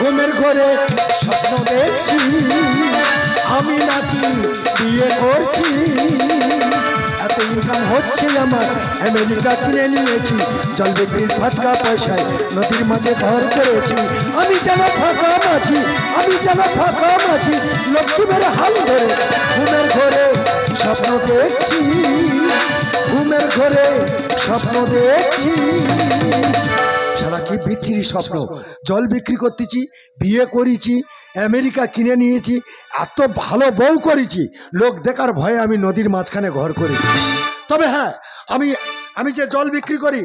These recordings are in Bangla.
ঘুমের ঘরে স্বপ্ন দেখছি আমি নাকি বিয়ে করছি। এত ইনকাম হচ্ছে আমার, আমেরিকা কিনে নিয়েছি, জল বিক্রির ফাটকা পয়সায় নদীর মাঝে ঘর করেছি। আমি যেন ফাঁকা মাছি, আমি যেন ফাঁকা মাছি, লক্ষ্মী মেরে হাল ধরে ঘুমের ঘরে স্বপ্ন দেখছি, ঘুমের ঘরে স্বপ্ন দেখছি। সারা কি বিচ্ছিরি স্বপ্ন, জল বিক্রি করতেছি, বিয়ে করেছি, আমেরিকা কিনে নিয়েছি, এত ভালো বউ করেছি, লোক দেখার ভয়ে আমি নদীর মাঝখানে ঘর করেছি। তবে হ্যাঁ, আমি যে জল বিক্রি করি,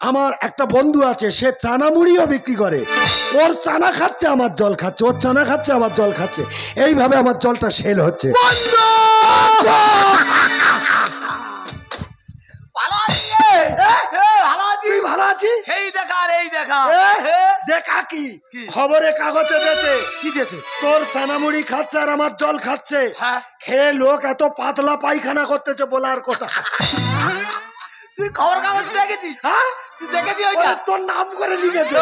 আমার একটা বন্ধু আছে, সে চানা মুড়িও বিক্রি করে। ওর চানা খাচ্ছে, আমার জল খাচ্ছে, ওর চানা খাচ্ছে, আমার জল খাচ্ছে, এইভাবে আমার জলটা সেল হচ্ছে। ভালো আছি, সেই দেখা আর এই দেখা। দেখা কি খবরে কাগজে দিয়েছে, কি দিয়েছে? তোর চানামুড়ি খাচ্ছে আর আমার জল খাচ্ছে, খেয়ে লোক এত পাতলা পায়খানা করতেছে বলার কথা। তুই খবর কাগজ দেখেছিস? হ্যাঁ, তুই দেখেছিস? ওইটা তোর নাম করে লিখেছে।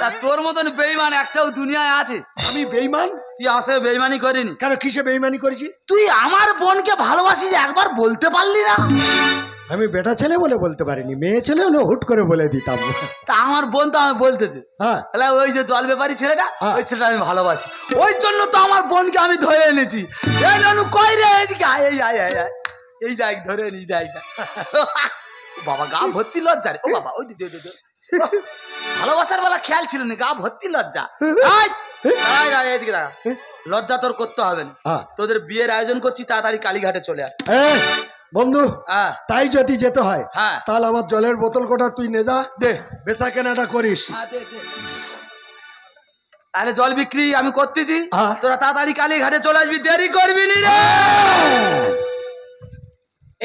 তা তোর মতন বেঈমান একটাও দুনিয়ায় আছে? আমি বেঈমান? তুই আমার সাথে বেঈমানি করিনি। কেন, কিসে বেঈমানি করেছি? তুই আমার বোনকে ভালোবাসিস, একবার বলতে পারলি না? আমি বেটা ছেলে বলে বলতে পারিনি, মেয়ে ছেলে হলে হুট করে বলে দিতাম। তা আমার বোন তো আমি বলতেছে, হ্যাঁ, ওই যে জল ব্যাপারী ছেলেটা, ওই ছেলেটা আমি ভালোবাসি, ওই জন্য তো আমার বোনকে আমি ধরে এনেছি। এই নানু কই রে, এদিকে আয়, এই আয় আয় আয়, এই দেখ ধরে নি, দেখ বাবা গা ভর্তি লজ্জা রে। ও বাবা, ওই ভালোবাসার বেলা খেয়াল ছিল না, গা ভর্তি লজ্জা। এদিকে লজ্জা তোর করতে হবে না, তোদের বিয়ের আয়োজন করছি, তাড়াতাড়ি কালীঘাটে চলে আয়। বন্ধু, তাই যদি যেতে হয় তাহলে আমার জলের বোতল কোটা তুই নে যা, দে বেচা কেনাটা করিস। আরে জল বিক্রি আমি করতেছি, তোরা তাড়াতাড়ি কালীঘাটে চলে আসবি, দেরি করবি নি রে।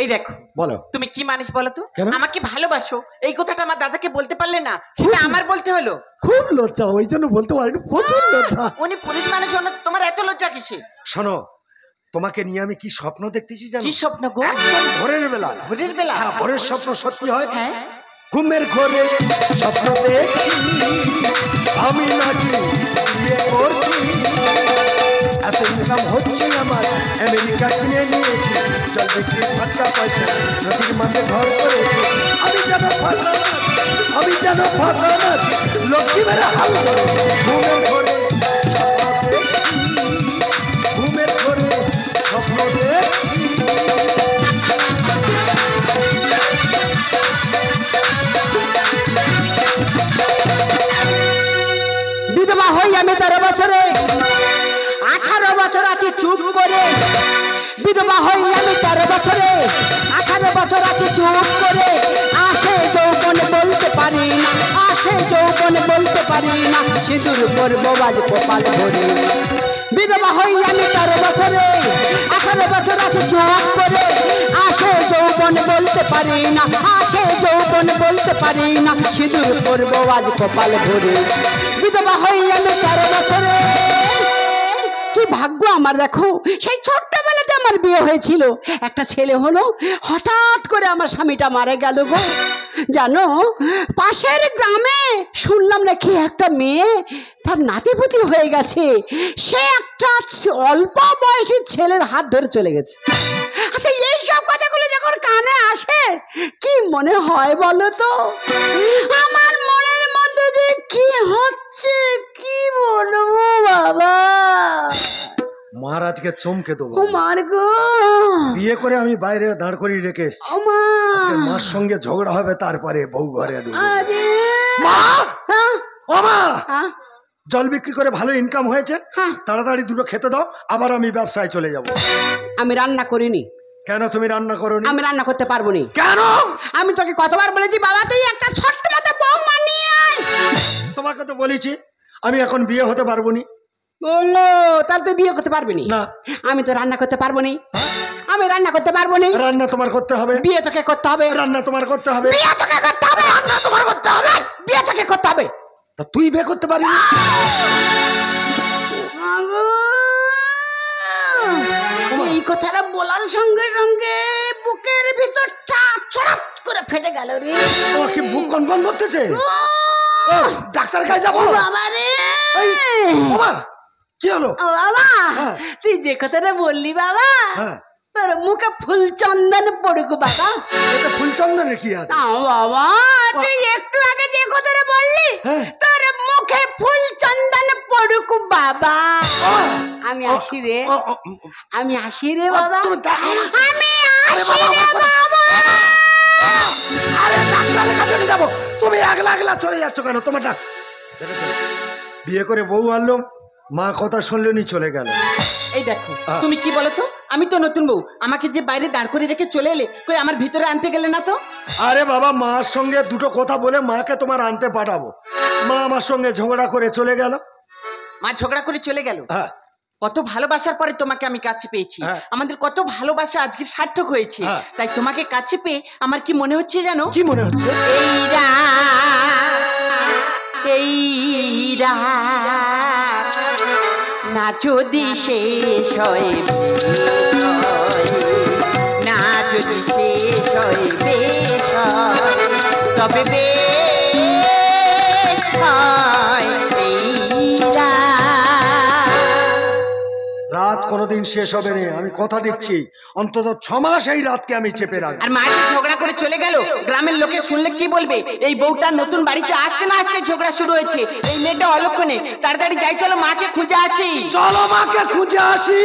এই দেখো, বলো তুমি কি মানুষ বলো তো? আমাকে ভালোবাসো এই কথাটা আমার দাদাকে বলতে পারলে না, সেটা আমার বলতে হলো। খুব লজ্জা, ওই জন্য বলতে পারিনি, প্রচুর লজ্জা। উনি পুলিশ মানুষ, তোমার এত লজ্জা কিসের? শোনো, তোমাকে নিয়ে আমি কি স্বপ্ন দেখতেছি জানো? কি স্বপ্ন গো? একদম ভোরের বেলা। ভোরের বেলা? হ্যাঁ, ভোরের স্বপ্ন সত্যি হয়। ঘুমের ঘরে স্বপ্ন দেখছি আমি নাকি বিয়ে করছি, এত ইনকাম হচ্ছে আমার, আমেরিকা কিনে নিয়েছি, জল বিক্রির ফাটকা পয়সা নদীর মাঝে ঘর করেছি। আমি যেন ফাঁকা, আমি যেন ফাঁকা নাছি, লক্ষ্মী মেরে হাল ধরে ঘুমের ঘরে স্বপ্ন দেখছি, ঘুমের ঘরে স্বপ্ন দেখছি। বিধবা হই আমি 13 বছরে, 18 বছর আছি চুপ করে। বিধবা হই আমি 13 বছরে, 18 বছর আছি চুপ করে। আসে যৌবন বলতে পারি না, আসে যৌবন বলতে পারি না, সিঁদুর পরব আজ কপাল ভরে। বিধবা হই আমি 13 বছরে, 18 বছর আছি চুপ করে। আসে যৌবন বলতে পারি না, আসে যৌবন বলতে পারি না, সিঁদুর পরব আজ কপাল ভরে। বিধবা হই আমি 13 বছরে। কি ভাগ্য আমার, দেখো সেই ছোট্টবেলাতে আমার বিয়ে হয়েছিল, একটা ছেলে হলো, হঠাৎ করে আমার স্বামীটা মারা গেল গো। জানো, পাশের গ্রামে শুনলাম নাকি একটা মেয়ে তার নাতিপুতি হয়ে গেছে, সে একটা অল্প বয়সী ছেলের হাত ধরে চলে গেছে। আচ্ছা, এইসব কথাগুলো যখন কানে আসে কি মনে হয় বলো তো? আমার মনের মধ্যে যে কি হচ্ছে কি বলবো বাবা। মহারাজকে চমকে দেবো। মার গো, বিয়ে করে আমি বাইরে দাঁড় করিয়ে রেখে এসেছি, মার সঙ্গে ঝগড়া হবে, তারপরে বউ ঘরে জল বিক্রি করে ভালো ইনকাম হয়েছে, তাড়াতাড়ি দুটো খেতে দাও, আবার আমি ব্যবসায় চলে যাব। আমি রান্না করিনি। কেন তুমি রান্না করোনি? আমি রান্না করতে পারবো না। কেন? আমি তোকে কতবার বলেছি বাবা তুই একটা ছোট্ট মতো বৌমা নিয়ে আয়। তোমাকে তো বলেছি আমি এখন বিয়ে হতে পারবো না। বললো তাহলে তুই বিয়ে করতে পারবি না? আমি তো রান্না করতে পারবো না, আমি রান্না করতে পারবো না। রান্না তোমার করতে হবে, বিয়ে তোকে করতে হবে। রান্না তোমার করতে হবে, বিয়ে তোকে করতে হবে। রান্না তোমার করতে হবে, বিয়ে তোকে করতে হবে। তা তুই বিয়ে করতে পারবি না? এই কথাটা বলার সঙ্গে সঙ্গে বুকের ভিতরটা চড়াত করে ফেটে গেল রে। কি বুক কনকন করতেছে? ডাক্তার কাছে যাবো? বাবা রে, বাবা কি হলো? ও বাবা, হ্যাঁ। তুই যে কথাটা বললি বাবা, হ্যাঁ, তোর মুখে ফুল চন্দন পড়ুক বাবা। এতে ফুলচন্দনের কি আছে? বাবা, তুই একটু আগে যে কথাটা বললি, হ্যাঁ। তোর মুখে ফুল চন্দন পড়ুক বাবা। আমি আসি রে, আমি আসি রে বাবা, তুমি আমি আসি রে বাবা। আরে ডাক্তারের কাছে নিয়ে যাবো। তুমি একলা একলা চলে যাচ্ছ কেন? তোমার দেখেছো, বিয়ে করে বউ আনলো, মা কথা শুনলেনি চলে গেল। এই দেখো, তুমি কি বলো তো, আমি তো নতুন বউ, আমাকে যে বাইরে দাঁড় করে রেখে চলে এলে, কই আমার ভিতরে আনতে গেলে না তো? আরে বাবা, মার সঙ্গে দুটো কথা বলে মাকে তোমার আনতে পাঠাবো। মা আমার সঙ্গে ঝগড়া করে চলে গেল। মা ঝগড়া করে চলে গেল? হ্যাঁ, কত ভালোবাসার পরে তোমাকে আমি কাছে পেয়েছি, হ্যাঁ। আমাদের কত ভালোবাসা আজকে সার্থক হয়েছে, হ্যাঁ। তাই তোমাকে কাছে পেয়ে আমার কি মনে হচ্ছে জানো? কি মনে হচ্ছে? এই রাত না যদি শেষ হয়, না যদি শেষ হয় বেশ হয়, তবে বেশ হয় এই রাত কোনোদিন শেষ হবে না, আমি কথা দিচ্ছি। অন্তত 6 মাস এই রাতকে আমি চেপে রাখবো। আর মা যে ঝগড়া করে চলে গেল, গ্রামের লোকে শুনলে কি বলবে? এই বউটা নতুন বাড়িতে আসতে না আসতে ঝগড়া শুরু হয়েছে, এই মেয়েটা অলক্ষণে। তাড়াতাড়ি যাই, চলো মাকে খুঁজে আসি। চলো মাকে খুঁজে আসি।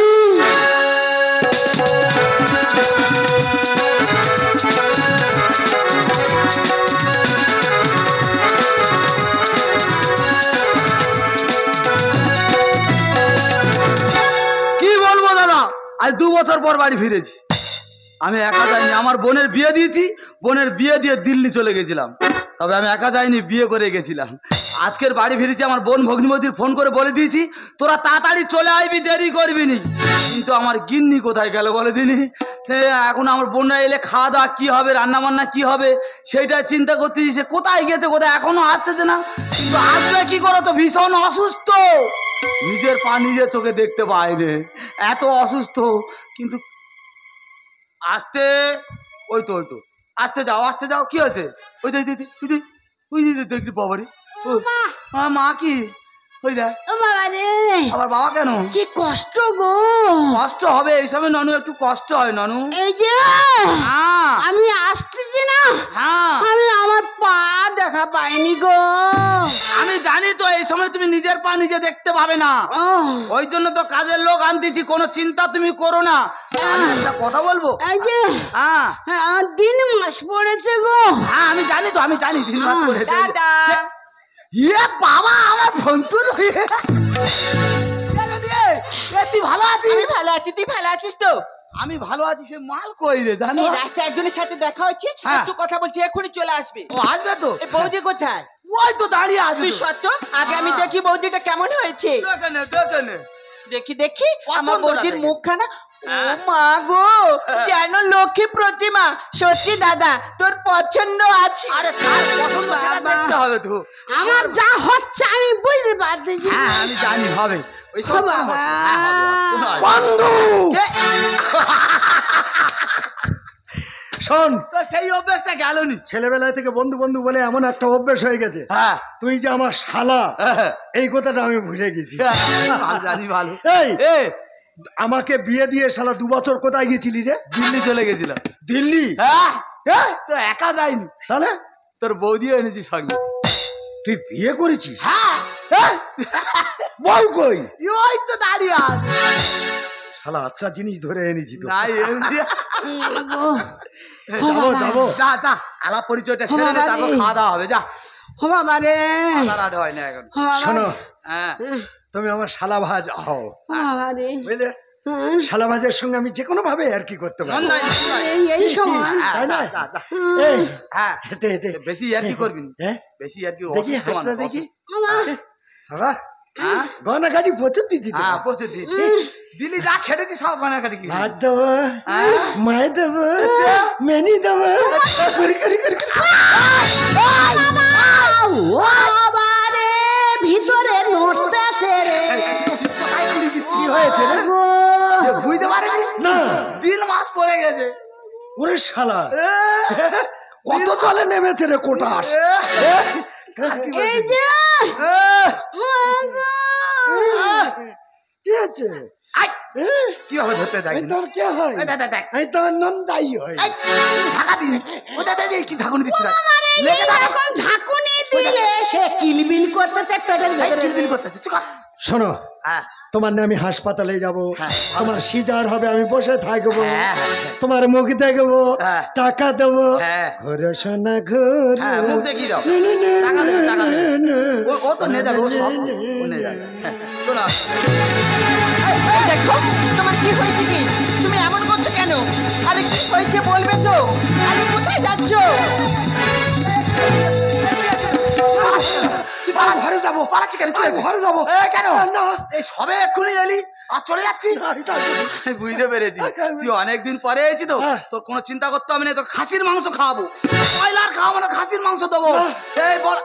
কি বলবো দাদা, আজ 2 বছর পর বাড়ি ফিরেছি। আমি একা যাইনি, আমার বোনের বিয়ে দিয়েছি, বোনের বিয়ে দিয়ে দিল্লি চলে গেছিলাম। তবে আমি একা যাইনি, বিয়ে করে গেছিলাম। আজকের বাড়ি ফিরেছি, আমার বোন ভগ্নিপতির ফোন করে বলে দিয়েছি, তোরা তাড়াতাড়ি চলে আসবি, দেরি করবি নি। কিন্তু আমার গিন্নি কোথায় গেল বলে দিনি। এখন আমার বোনরা এলে খাওয়া দাওয়া কি হবে, রান্না বান্না কি হবে, সেইটা চিন্তা করতেছি। সে কোথায় গেছে, কোথায় এখনো আসতেছে না। কিন্তু আসবে কি করে, তো ভীষণ অসুস্থ, নিজের পা নিজের চোখে দেখতে পাইনি, এত অসুস্থ। কিন্তু আসতে, ওই তো আসতে যাও, কি হয়েছে? ওই দেখি বাবারি, মা কি ওই দেখ। আবার বাবা কেন? কি কষ্ট গো। কষ্ট হবে এই সময় নানু, একটু কষ্ট হয় নানু। এই যে হ্যাঁ আমি আসতেছি না, হ্যাঁ, আমি আমার পা দেখা পাইনি গো। আমি জানি তো এই সময় তুমি নিজের পা নিজে দেখতে পাবে না, ওই জন্য তো কাজের লোক আনতেছি, কোনো চিন্তা তুমি করো না। আমি একটা কথা বলবো। এই যে হ্যাঁ দিন মাস পড়েছে গো। হ্যাঁ, আমি জানি দিন রাত করে দাদা, ইয়ে বাবা, আমার ফোন তুই ভালো আছিস? আমি ভালো আছি, তুই ভালো আছিস তো? আমি ভালো আছি। সে মাল কই রে জানো? এই রাস্তায় একজনের সাথে দেখা হচ্ছে, হ্যাঁ। একটু কথা বলছি, এক্ষুনি চলে আসবে। ও আসবে তো? এই বৌদি কোথায়? ওই তো দাঁড়িয়ে আছে। তুই সত্য আগে আমি দেখি বৌদিটা কেমন হয়েছে। দেখি আমার বৌদির মুখখানা। ও মা গো, যেন লক্ষ্মী প্রতিমা। সত্যি দাদা, তোর পছন্দ আছে? আরে কার পছন্দ সেটা দেখতে হবে তো। আমার যা হচ্ছে আমি বুঝতে পারছি। হ্যাঁ আমি জানি হবে। ওই সব বাবা। বন্ধু শোন, তো সেই অভ্যাসটা গেল নি। ছেলেবেলা থেকে বন্ধু বন্ধু বলে এমন একটা অভ্যাস হয়ে গেছে। হ্যাঁ তুই যে আমার শালা, হ্যাঁ, এই কথাটা আমি ভুলে গেছি। ভালো জানি ভালো। এই এ আমাকে বিয়ে দিয়ে শালা 2 বছর কোথায় গেছিলি রে? দিল্লি চলে গেছিলাম। দিল্লি? হ্যাঁ, হ্যাঁ, তো একা যাইনি, তাহলে তোর বৌদিও এনেছি সঙ্গে। তুই বিয়ে করেছিস? হ্যাঁ, হ্যাঁ, বউ কই? ওই তো দাঁড়িয়ে আছে। শালা আচ্ছা জিনিস ধরে এনেছি তো। না এমনি যাবো যা যা, আলাপ পরিচয়টা সেরে নে, তারপর খাওয়া দাওয়া হবে। যা, বাবা রে, তাড়াট হয় না এখন। শোনো, হ্যাঁ তুমি আমার শালা ভাজ হও, বাবা রে, বুঝলে? শালা ভাজের সঙ্গে আমি যে কোনো ভাবে আর কি করতে পারি। মন নাই, মন নাই। এই সময় হ্যাঁ, তাই না? যা, যা। এই হ্যাঁ, হেঁটে হেঁটে বেশি আর কি করবি না। হ্যাঁ, বেশি আর কি দেখি অসুস্থ হাতটা মানুষ, দেখি। অসুস্থ। বাবা হ্যাঁ গয়নাঘাটি প্রচুর দিচ্ছি তো। হ্যাঁ, পৌঁছে দিয়েছি। দিল্লি যা খেটেছি সব বানাকাটি কি ভাত দেবো, মায়ে দেবো, মেনি দেবো, করি করি করি করি। বাবা রে, ভিতরে নড়তেছে রে। কি হয়েছে রে? এ বুঝতে পারেনি না, 3 মাস পড়ে গেছে। ওরে শালা কত জলে নেমেছে রে কোটাস। এই যে আছে আই, কিভাবে ধরতে দেখ এই তোর কে হয় এই তোর নন্দাই হয় ঢাকা দিন ও দাদা কি ঝাঁকুনি দিচ্ছি না লেগে দাঁড়া এরকম ঝাঁকুনি দিলে সে কিলবিল করতেছে পেটের ভিতরে। কিলবিল করতেছে চুকা শোনো হ্যাঁ তোমার না আমি হাসপাতালে যাব হ্যাঁ। তোমার সিজার হবে আমি বসে থাকবো হ্যাঁ। তোমার মুখ দেখবো হ্যাঁ। টাকা দেবো হ্যাঁ। ঘরে সোনা ঘর হ্যাঁ মুখ দেখিয়ে দাও টাকা দেবে টাকা দেবে ও তো নিয়ে যাবে ও সব ও নিয়ে যাবে হ্যাঁ, শোনো এই দেখো তোমার কি হয়েছে কি তুমি এমন করছো কেন আরে কি হয়েছে বলবে তো আরে কোথায় যাচ্ছ কি পালা ঘরে যাবো পালাচ্ছি কেন কি হয়েছে? ঘরে যাবো কেন না এই সবে এক্ষুনি এলি আর চলে যাচ্ছি আমি বুঝতে পেরেছি তুই অনেকদিন পরে এসেছি তো হ্যাঁ। তোর কোনো চিন্তা করতে হবে না তো খাসির মাংস খাওয়াবো কয়লার খাওয়াবো না খাসির মাংস দেবো এই বল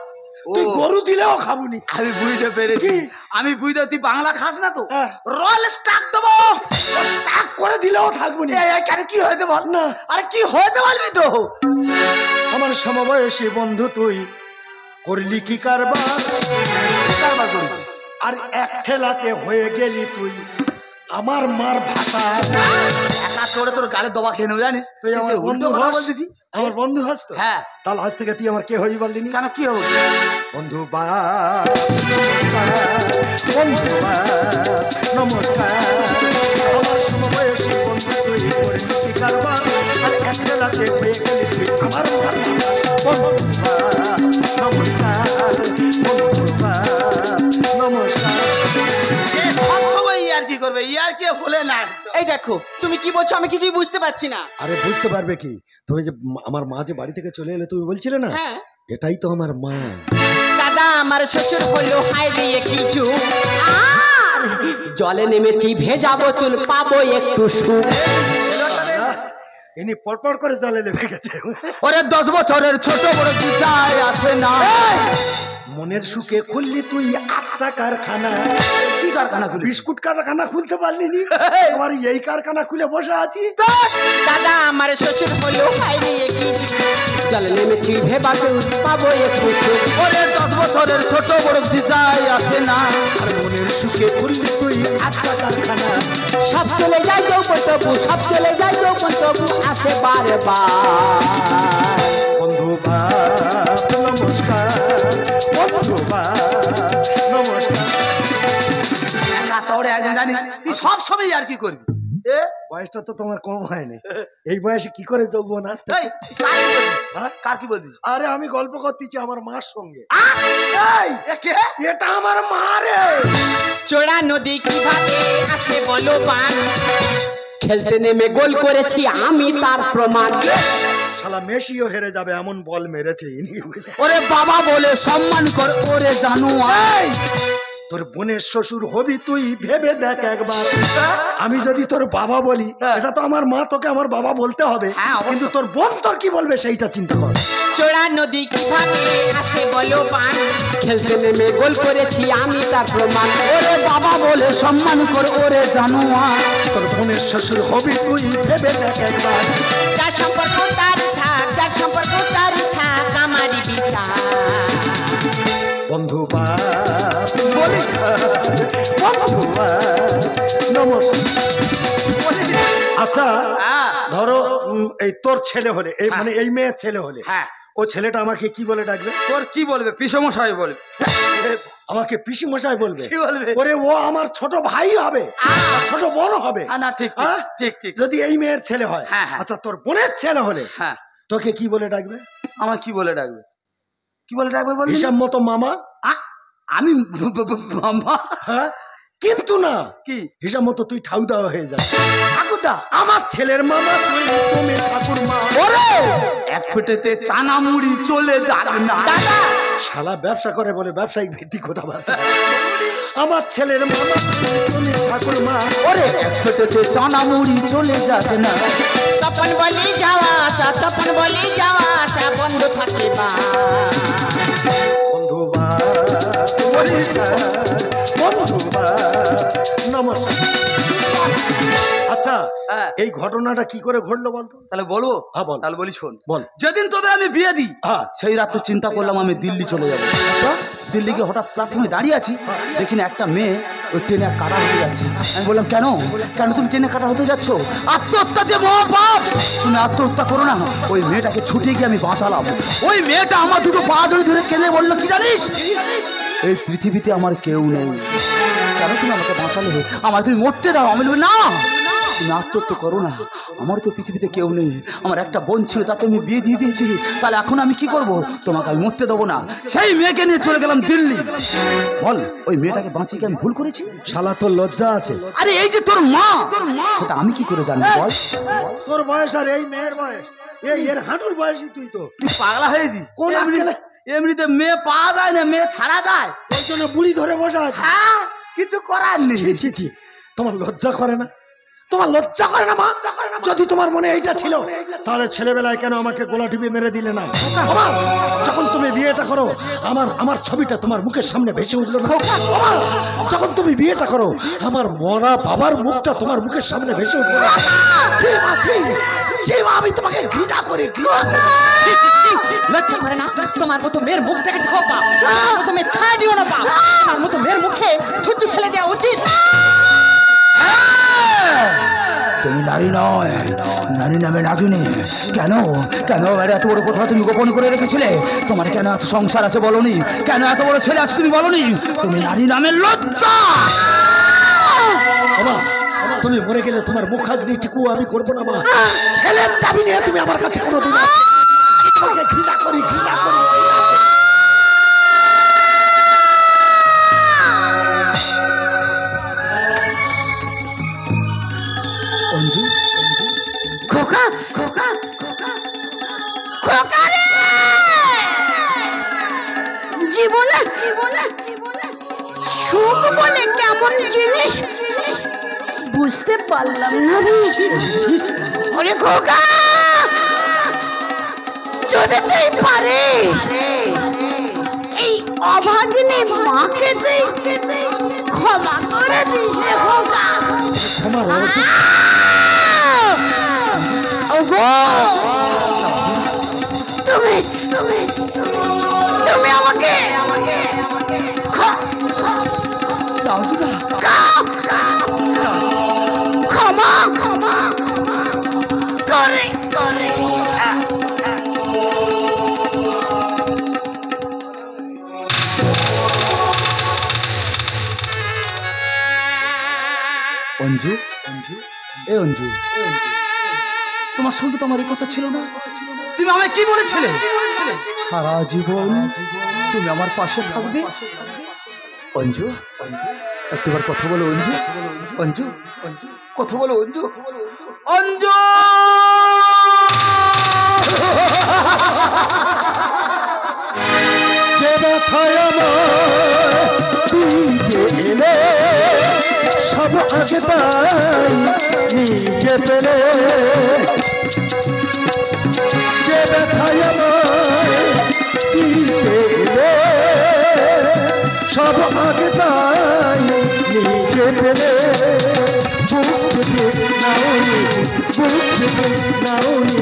তুই গরু দিলেও খাবুনি আমি বুঝতে পেরেছি আমি বুঝতে তুই বাংলা খাস না তো হ্যাঁ। রয়্যাল স্টাক দেবো টাক করে দিলেও থাকবুনি কেন কি হয়েছে বল না। আরে কি হয়েছে বলবি তো আমার সমবয়সী বন্ধু তুই করলি কি কারবার কারবার করিস আর এক ঠেলাতে হয়ে গেলি তুই আমার মার ভাষা একা চড়ে তোর গালে দবা খেয়ে নেবো জানিস তুই আমার সে বন্ধু উল্টো কথা হস বলতেছি আমার বন্ধু হস তো হ্যাঁ তাহলে আজ থেকে তুই আমার কে হবি বল দিনি কেন কি হবে বন্ধু বা বন্ধু বা নমস্কার আমার সমবয়সী বন্ধু তুই করলি কি কারবার আর এক ঠেলাতে হয়ে গেলি তুই আমার মার ভাষা বন্ধু বা নমস্কার বন্ধু বা নমস্কার সব সময় ইয়ার কি করবে ইয়ার কি বলে না এই দেখো তুমি কি বলছো আমি কিছুই বুঝতে পারছি না আরে বুঝতে পারবে কি তুমি যে আমার মা যে বাড়ি থেকে চলে এলে তুমি বলছিলে না হ্যাঁ এটাই তো আমার মা দাদা আমার শ্বশুর হলো হাই দিয়ে কিছু আর জলে নেমেছি ভেজাবো চুল পাবো একটু সুখ ইনি পড়পড় করে জলে লেগে গেছে ওরে 10 বছরের ছোট বড় দুটাই আসে না মনের সুখে খুললি তুই আচ্ছা কারখানা কি কারখানা খুলি বিস্কুট কারখানা খুলতে পারলি নি আমার এই কারখানা খুলে বসে আছি দাদা আমার শ্বশুর হলো হাই দিয়ে কিছু জলে নেমেছি ভেজাবো পাবো একটু সুখ ওরে 10 বছরের ছোট বড় দুটাই আসে না আর মনের সুখে খুললি তুই আচ্ছা কারখানা সব চলে যায় তবু সব চলে যায় তবু আসে বারবার বন্ধু বাপ নমস্কার বন্ধু বাপ নমস্কার একা চড়ে একজন জানিস তুই সব সময় আর কি করবি এ বয়সটা তো তোমার কম হয়নি এই বয়সে কি করে যৌবন আসতে এই, কার কি বলছিস? হ্যাঁ? কার কি বলছিস আরে আমি গল্প করতেছি আমার মার সঙ্গে এই, এ কে? এটা আমার মা রে চোরা নদী কিভাবে আসে বলো বান খেলতে নেমে গোল করেছি আমি তার প্রমাণ শালা মেসিও হেরে যাবে এমন বল মেরেছে ইনি ওরে বাবা বলে সম্মান কর ওরে জানুয়ার তোর বোনের শ্বশুর হবি তুই ভেবে দেখ একবার আমি যদি তোর বাবা বলি এটা তো আমার মা তোকে আমার বাবা বলতে হবে হ্যাঁ, অবশ্যই। কিন্তু তোর বোন তোর কি বলবে সেইটা চিন্তা কর চোরা নদী কিভাবে আসে বলো বান খেলতে নেমে গোল করেছি আমি তার প্রমাণ ওরে বাবা বলে সম্মান কর ওরে জানুয়ার তোর বোনের শ্বশুর হবি তুই ভেবে দেখ একবার যার সম্পর্ক তারই থাক যার সম্পর্ক তারই থাক আমারই বিচার বন্ধু বাপ নমস্কার বন্ধু বাপ নমস্কার আচ্ছা হ্যাঁ। ধরো এই তোর ছেলে হলে এই মানে এই মেয়ের ছেলে হলে হ্যাঁ ও ছেলেটা আমাকে কি বলে ডাকবে তোর কি বলবে পিসমশাই বলবে আমাকে পিসি মশাই বলবে কি বলবে ওরে ও আমার ছোট ভাই হবে ছোট বোন হবে না ঠিক ঠিক, হ্যাঁ? ঠিক ঠিক যদি এই মেয়ের ছেলে হয় হ্যাঁ, হ্যাঁ। আচ্ছা তোর বোনের ছেলে হলে হ্যাঁ তোকে কি বলে ডাকবে আমার কি বলে ডাকবে কি বলে ডাকবে বল হিসাব মতো মামা আমি মামা হ্যাঁ কিন্তু না কি হিসাব মতো তুই ঠাউদা হয়ে যাস ঠাকুরদা আমার ছেলের মামা তুই তুমি ঠাকুর মা ওরে এক ফুটেতে চানা মুড়ি চলে যাক না দাদা শালা ব্যবসা করে বলে ব্যবসায়িক ভিত্তিক কথাবার্তা আমার ছেলের মামা তুমি ঠাকুর মা ওরে এক ফুটেতে চানা মুড়ি চলে যাক না তপন বলি যাওয়া আসা তপন বলি যাওয়া আসা বন্ধ থাকে বা বন্ধু বা বন্ধু বা নমস্কার আচ্ছা হ্যাঁ। এই ঘটনাটা কি করে ঘটলো বলতো? তাহলে বলবো? হ্যাঁ বল। তাহলে বলি শোন। বল। যেদিন তোদের আমি বিয়ে দিই, হ্যাঁ। সেই রাত তো চিন্তা করলাম আমি দিল্লি চলে যাবো। আচ্ছা। দিল্লি গিয়ে হঠাৎ প্ল্যাটফর্মে দাঁড়িয়ে আছি, দেখি না একটা মেয়ে ওই ট্রেনে কাটা হতে যাচ্ছে। আমি বললাম কেন কেন তুমি ট্রেনে কাটা হতে যাচ্ছ? আত্মহত্যা যে মহাপাপ, তুমি আত্মহত্যা করো না। ওই মেয়েটাকে ছুটিয়ে গিয়ে আমি বাঁচালাম। ওই মেয়েটা আমার দুটো পা জড়িয়ে ধরে কেঁদে বললো কি জানিস, এই পৃথিবীতে আমার কেউ নেই, কেন তুমি আমাকে বাঁচালে, আমার তুমি মরতে দাও। আমি বলি না, তুমি আত্মহত্যা করো না, আমার তো পৃথিবীতে কেউ নেই, আমার একটা বোন ছিল তাকে আমি বিয়ে দিয়ে দিয়েছি, তাহলে এখন আমি কি করব? তোমাকে আমি মরতে দেবো না। সেই মেয়েকে নিয়ে চলে গেলাম দিল্লি। বল ওই মেয়েটাকে বাঁচিয়ে কি আমি ভুল করেছি? শালা তোর লজ্জা আছে? আরে এই যে তোর মা, সেটা আমি কি করে জানি বল? তোর বয়স আর এই মেয়ের বয়স, এর হাঁটুর বয়সই তুই তো। তুই পাগলা হয়েছি? কোন আক্কেলে? এমনিতে মেয়ে পাওয়া যায় না, মেয়ে ছাড়া যায়, ওই জন্য বুড়ি ধরে বসে আছে। হ্যাঁ, কিছু করার নেই। ছি ছি ছি, তোমার লজ্জা করে না? তোমার লজ্জা করে না মা? যদি তোমার মনে এইটা ছিল তাহলে ছেলেবেলায় কেন আমাকে গোলা টিপে মেরে দিলে না? বাবা, যখন তুমি বিয়েটা করো আমার ছবিটা তোমার মুখের সামনে ভেসে উঠলো না? বাবা, যখন তুমি বিয়েটা করো আমার মরা বাবার মুখটা তোমার মুখের সামনে ভেসে উঠলো না? ছি মা, ছি, ছি মা, আমি তোমাকে ঘৃণা করি, ঘৃণা করি। লজ্জা করে না? তোমার মতো মেয়ের মুখ দেখে ধোপা, তোমার মতো মেয়ে ছাড় দিও না পা, তোমার মতো মেয়ের মুখে থুতু ফেলে দেওয়া উচিত। তুমি নারী নয়, নারী নামে নাগিনী। কেন কেন এত বড় কথা তুমি গোপন করে রেখেছিলে? তোমার কেন এত সংসার আছে বলনি? কেন এত বড় ছেলে আছে তুমি বলনি? তুমি নারী নামের লজ্জা। বাবা, তুমি মরে গেলে তোমার মুখাগ্নিটুকু আমি করবো না মা। ছেলের দাবি নিয়ে তুমি আমার কাছে কোনোদিন তোমাকে ঘৃণা করি, ঘৃণা করি। অঞ্জু, খোকা খোকা খোকা রে, জীবনে জীবনে সুখ বলে কেমন জিনিস বুঝতে পারলাম না রে। ওরে খোকা, যদি তুই পারিস এই অভাগিনী মাকে তুই ক্ষমা করে দিস রে খোকা। ক্ষমা রয়েছে? ওগো, তুমি তুমি তুমি আমাকে ক্ষমা ক্ষমা করে করে অঞ্জু, এ অঞ্জু, তোমার সঙ্গে তো আমার এই কথা ছিল না। তুমি আমায় কি বলেছিলে? সারা জীবন তুমি আমার পাশে থাকবে। অঞ্জু, একবার কথা বলো অঞ্জু, অঞ্জু, কথা বলো অঞ্জু, অঞ্জু। যে ব্যথায় আমার দিতে এলে সব আগে তাই নিজে পেলে, যে ব্যথায় আমার দিতে এলে সব আগে তাই নিজে পেলে, বুক থেকে নাওনি, বুক থেকে নাওনি,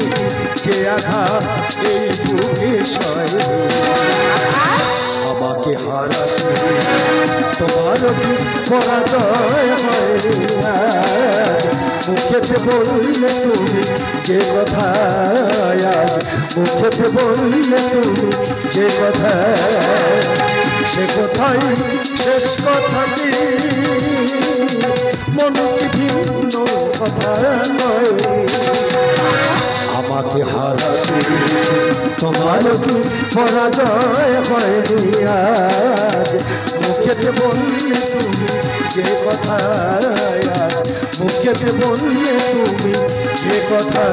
যে আঘাত এই বুকে সয়, আমাকে হারাতে তোমার কি পরাজয় হয়? মুখেতে বললে তুমি যে কথা, আজ মুখেতে বললে তুমি যে কথা, সে কথাই শেষ কথা কি মনে ভিন্ন কথা নয়? আমাকে হারাতে তোমার কি পরাজয় হয়নি? আজ মুখেতে বললে তুমি যে কথা, আজ মুখেতে বললে তুমি যে কথা।